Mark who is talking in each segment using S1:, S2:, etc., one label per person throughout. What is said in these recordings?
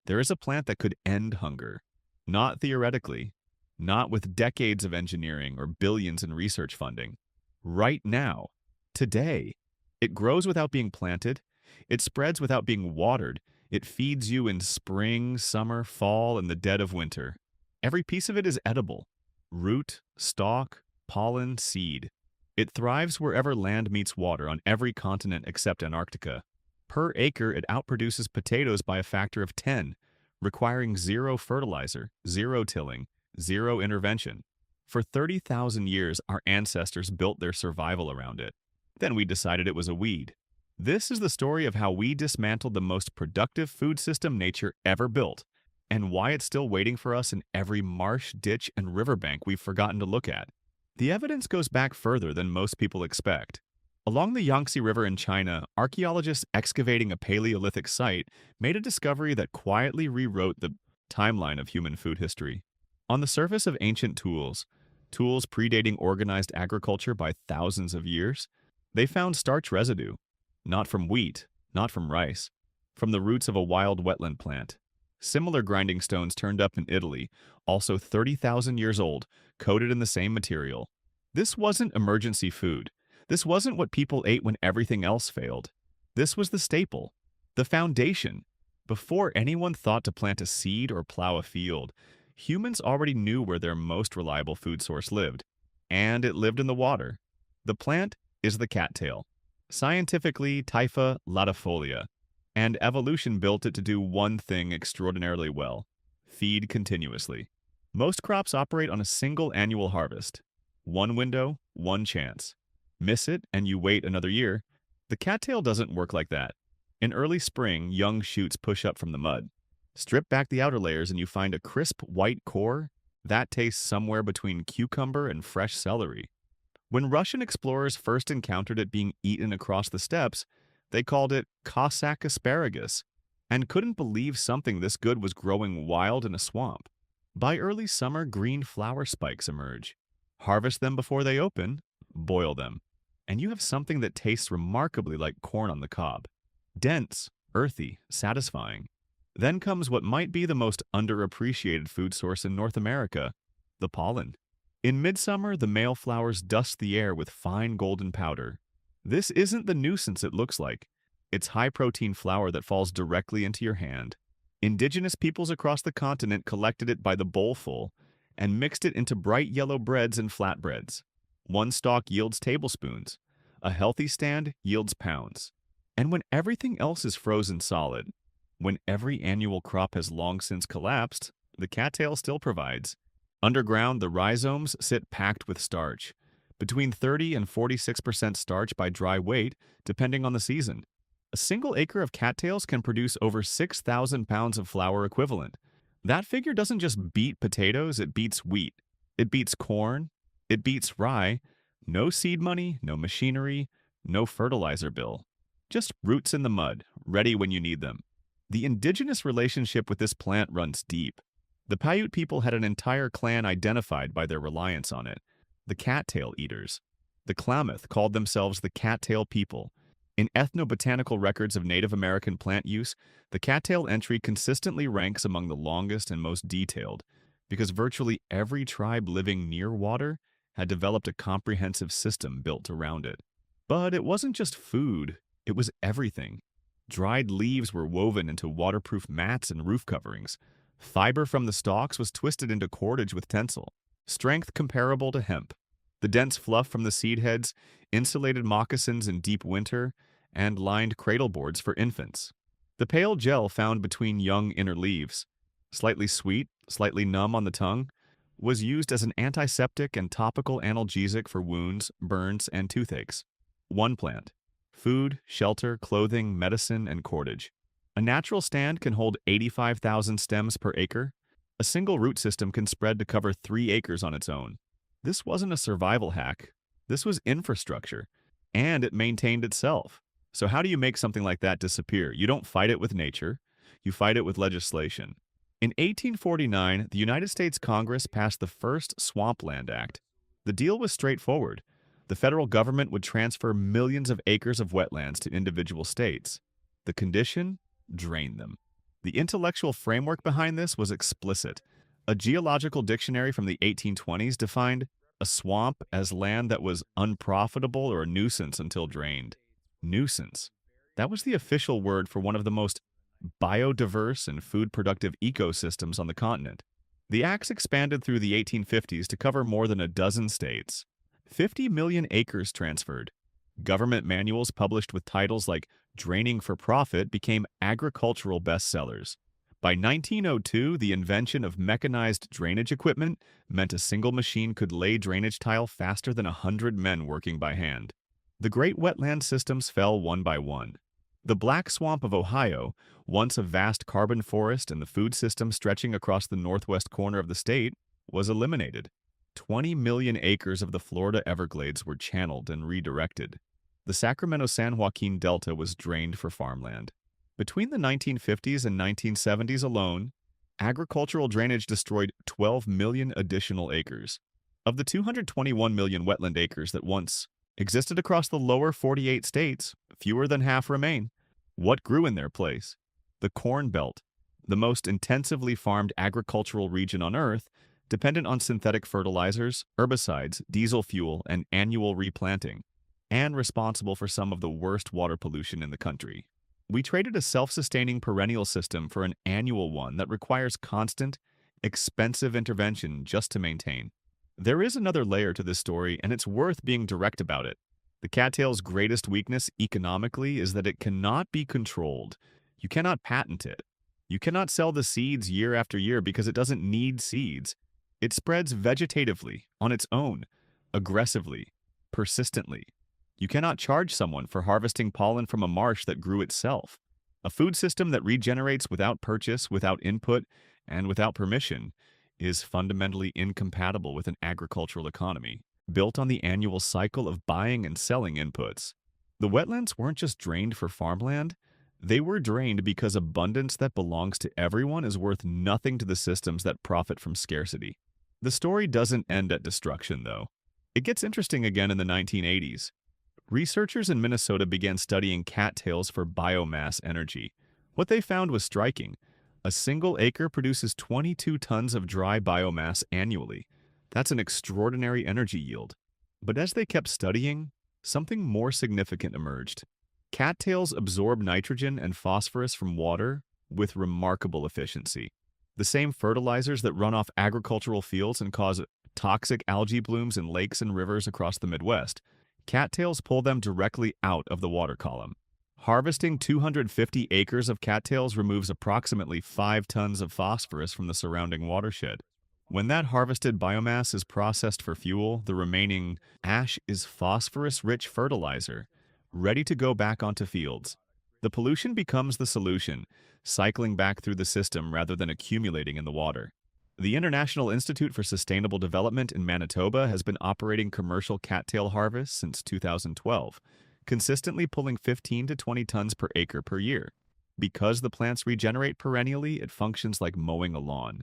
S1: There is a plant that could end hunger. Not theoretically, not with decades of engineering or billions in research funding. Right now, today, it grows without being planted, it spreads without being watered, it feeds you in spring, summer, fall, and the dead of winter. Every piece of it is edible root, stalk, pollen, seed. It thrives wherever land meets water on every continent except Antarctica. Per acre, it outproduces potatoes by a factor of 10, requiring zero fertilizer, zero tilling, zero intervention. For 30,000 years, our ancestors built their survival around it. Then we decided it was a weed. This is the story of how we dismantled the most productive food system nature ever built, and why it's still waiting for us in every marsh, ditch, and riverbank we've forgotten to look at. The evidence goes back further than most people expect. Along the Yangtze River in China, archaeologists excavating a Paleolithic site made a discovery that quietly rewrote the timeline of human food history. On the surface of ancient tools predating organized agriculture by thousands of years, they found starch residue, not from wheat, not from rice, from the roots of a wild wetland plant. Similar grinding stones turned up in Italy, also 30,000 years old, coated in the same material. This wasn't emergency food. This wasn't what people ate when everything else failed. This was the staple, the foundation. Before anyone thought to plant a seed or plow a field, humans already knew where their most reliable food source lived, and it lived in the water. The plant is the cattail, scientifically Typha latifolia, and evolution built it to do one thing extraordinarily well: feed continuously. Most crops operate on a single annual harvest. One window, one chance. Miss it, and you wait another year. The cattail doesn't work like that. In early spring, young shoots push up from the mud. Strip back the outer layers and you find a crisp white core that tastes somewhere between cucumber and fresh celery. When Russian explorers first encountered it being eaten across the steppes, they called it Cossack asparagus and couldn't believe something this good was growing wild in a swamp. By early summer, green flower spikes emerge. Harvest them before they open, boil them, and you have something that tastes remarkably like corn on the cob. Dense, earthy, satisfying. Then comes what might be the most underappreciated food source in North America: the pollen. In midsummer, the male flowers dust the air with fine golden powder. This isn't the nuisance it looks like. It's high-protein flour that falls directly into your hand. Indigenous peoples across the continent collected it by the bowlful and mixed it into bright yellow breads and flatbreads. One stalk yields tablespoons. A healthy stand yields pounds. And when everything else is frozen solid, when every annual crop has long since collapsed, the cattail still provides. Underground, the rhizomes sit packed with starch, between 30 and 46% starch by dry weight, depending on the season. A single acre of cattails can produce over 6,000 pounds of flour equivalent. That figure doesn't just beat potatoes, it beats wheat. It beats corn. It beats rye. No seed money, no machinery, no fertilizer bill. Just roots in the mud, ready when you need them. The indigenous relationship with this plant runs deep. The Paiute people had an entire clan identified by their reliance on it: the cattail eaters. The Klamath called themselves the cattail people. In ethnobotanical records of Native American plant use, the cattail entry consistently ranks among the longest and most detailed, because virtually every tribe living near water had developed a comprehensive system built around it. But it wasn't just food, it was everything. Dried leaves were woven into waterproof mats and roof coverings. Fiber from the stalks was twisted into cordage with tencel, strength comparable to hemp. The dense fluff from the seed heads insulated moccasins in deep winter and lined cradle boards for infants. The pale gel found between young inner leaves, slightly sweet, slightly numb on the tongue, was used as an antiseptic and topical analgesic for wounds, burns, and toothaches. One plant. Food, shelter, clothing, medicine, and cordage. A natural stand can hold 85,000 stems per acre. A single root system can spread to cover 3 acres on its own. This wasn't a survival hack. This was infrastructure. And it maintained itself. So how do you make something like that disappear? You don't fight it with nature. You fight it with legislation. In 1849, the United States Congress passed the first Swampland Act. The deal was straightforward. The federal government would transfer millions of acres of wetlands to individual states. The condition? Drain them. The intellectual framework behind this was explicit. A geological dictionary from the 1820s defined a swamp as land that was unprofitable or a nuisance until drained. Nuisance. That was the official word for one of the most biodiverse and food-productive ecosystems on the continent. The acts expanded through the 1850s to cover more than a dozen states. 50 million acres transferred. Government manuals published with titles like Draining for Profit became agricultural bestsellers. By 1902, the invention of mechanized drainage equipment meant a single machine could lay drainage tile faster than 100 men working by hand. The great wetland systems fell one by one. The Black Swamp of Ohio, once a vast carbon forest and the food system stretching across the northwest corner of the state, was eliminated. 20 million acres of the Florida Everglades were channeled and redirected. The Sacramento-San Joaquin Delta was drained for farmland. Between the 1950s and 1970s alone, agricultural drainage destroyed 12 million additional acres. Of the 221 million wetland acres that once existed across the lower 48 states, fewer than half remain. What grew in their place? The Corn Belt, the most intensively farmed agricultural region on Earth, dependent on synthetic fertilizers, herbicides, diesel fuel, and annual replanting, and responsible for some of the worst water pollution in the country. We traded a self-sustaining perennial system for an annual one that requires constant, expensive intervention just to maintain. There is another layer to this story, and it's worth being direct about it. The cattail's greatest weakness economically is that it cannot be controlled. You cannot patent it. You cannot sell the seeds year after year because it doesn't need seeds. It spreads vegetatively, on its own, aggressively, persistently. You cannot charge someone for harvesting pollen from a marsh that grew itself. A food system that regenerates without purchase, without input, and without permission is fundamentally incompatible with an agricultural economy, built on the annual cycle of buying and selling inputs. The wetlands weren't just drained for farmland, they were drained because abundance that belongs to everyone is worth nothing to the systems that profit from scarcity. The story doesn't end at destruction, though. It gets interesting again in the 1980s. Researchers in Minnesota began studying cattails for biomass energy. What they found was striking. A single acre produces 22 tons of dry biomass annually. That's an extraordinary energy yield. But as they kept studying, something more significant emerged. Cattails absorb nitrogen and phosphorus from water with remarkable efficiency. The same fertilizers that run off agricultural fields and cause toxic algae blooms in lakes and rivers across the Midwest, cattails pull them directly out of the water column. Harvesting 250 acres of cattails removes approximately 5 tons of phosphorus from the surrounding watershed. When that harvested biomass is processed for fuel, the remaining ash is phosphorus-rich fertilizer, ready to go back onto fields. The pollution becomes the solution, cycling back through the system rather than accumulating in the water. The International Institute for Sustainable Development in Manitoba has been operating commercial cattail harvests since 2012, consistently pulling 15 to 20 tons per acre per year. Because the plants regenerate perennially, it functions like mowing a lawn.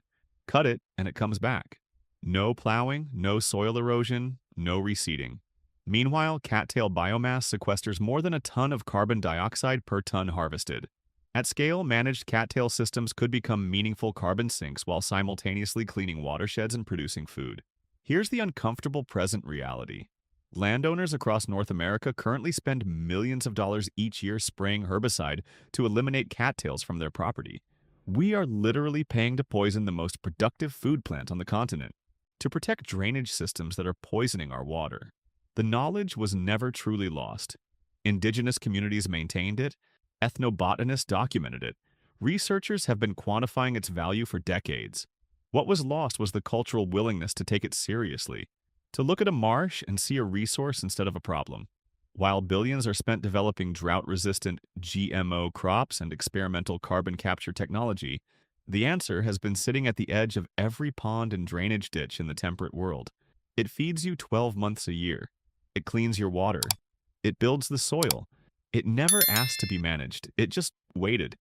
S1: Cut it, and it comes back. No plowing, no soil erosion, no reseeding. Meanwhile, cattail biomass sequesters more than a ton of carbon dioxide per ton harvested. At scale, managed cattail systems could become meaningful carbon sinks while simultaneously cleaning watersheds and producing food. Here's the uncomfortable present reality. Landowners across North America currently spend millions of dollars each year spraying herbicide to eliminate cattails from their property. We are literally paying to poison the most productive food plant on the continent, to protect drainage systems that are poisoning our water. The knowledge was never truly lost. Indigenous communities maintained it. Ethnobotanists documented it. Researchers have been quantifying its value for decades. What was lost was the cultural willingness to take it seriously, to look at a marsh and see a resource instead of a problem. While billions are spent developing drought-resistant GMO crops and experimental carbon capture technology, the answer has been sitting at the edge of every pond and drainage ditch in the temperate world. It feeds you 12 months a year. It cleans your water. It builds the soil. It never asked to be managed. It just waited.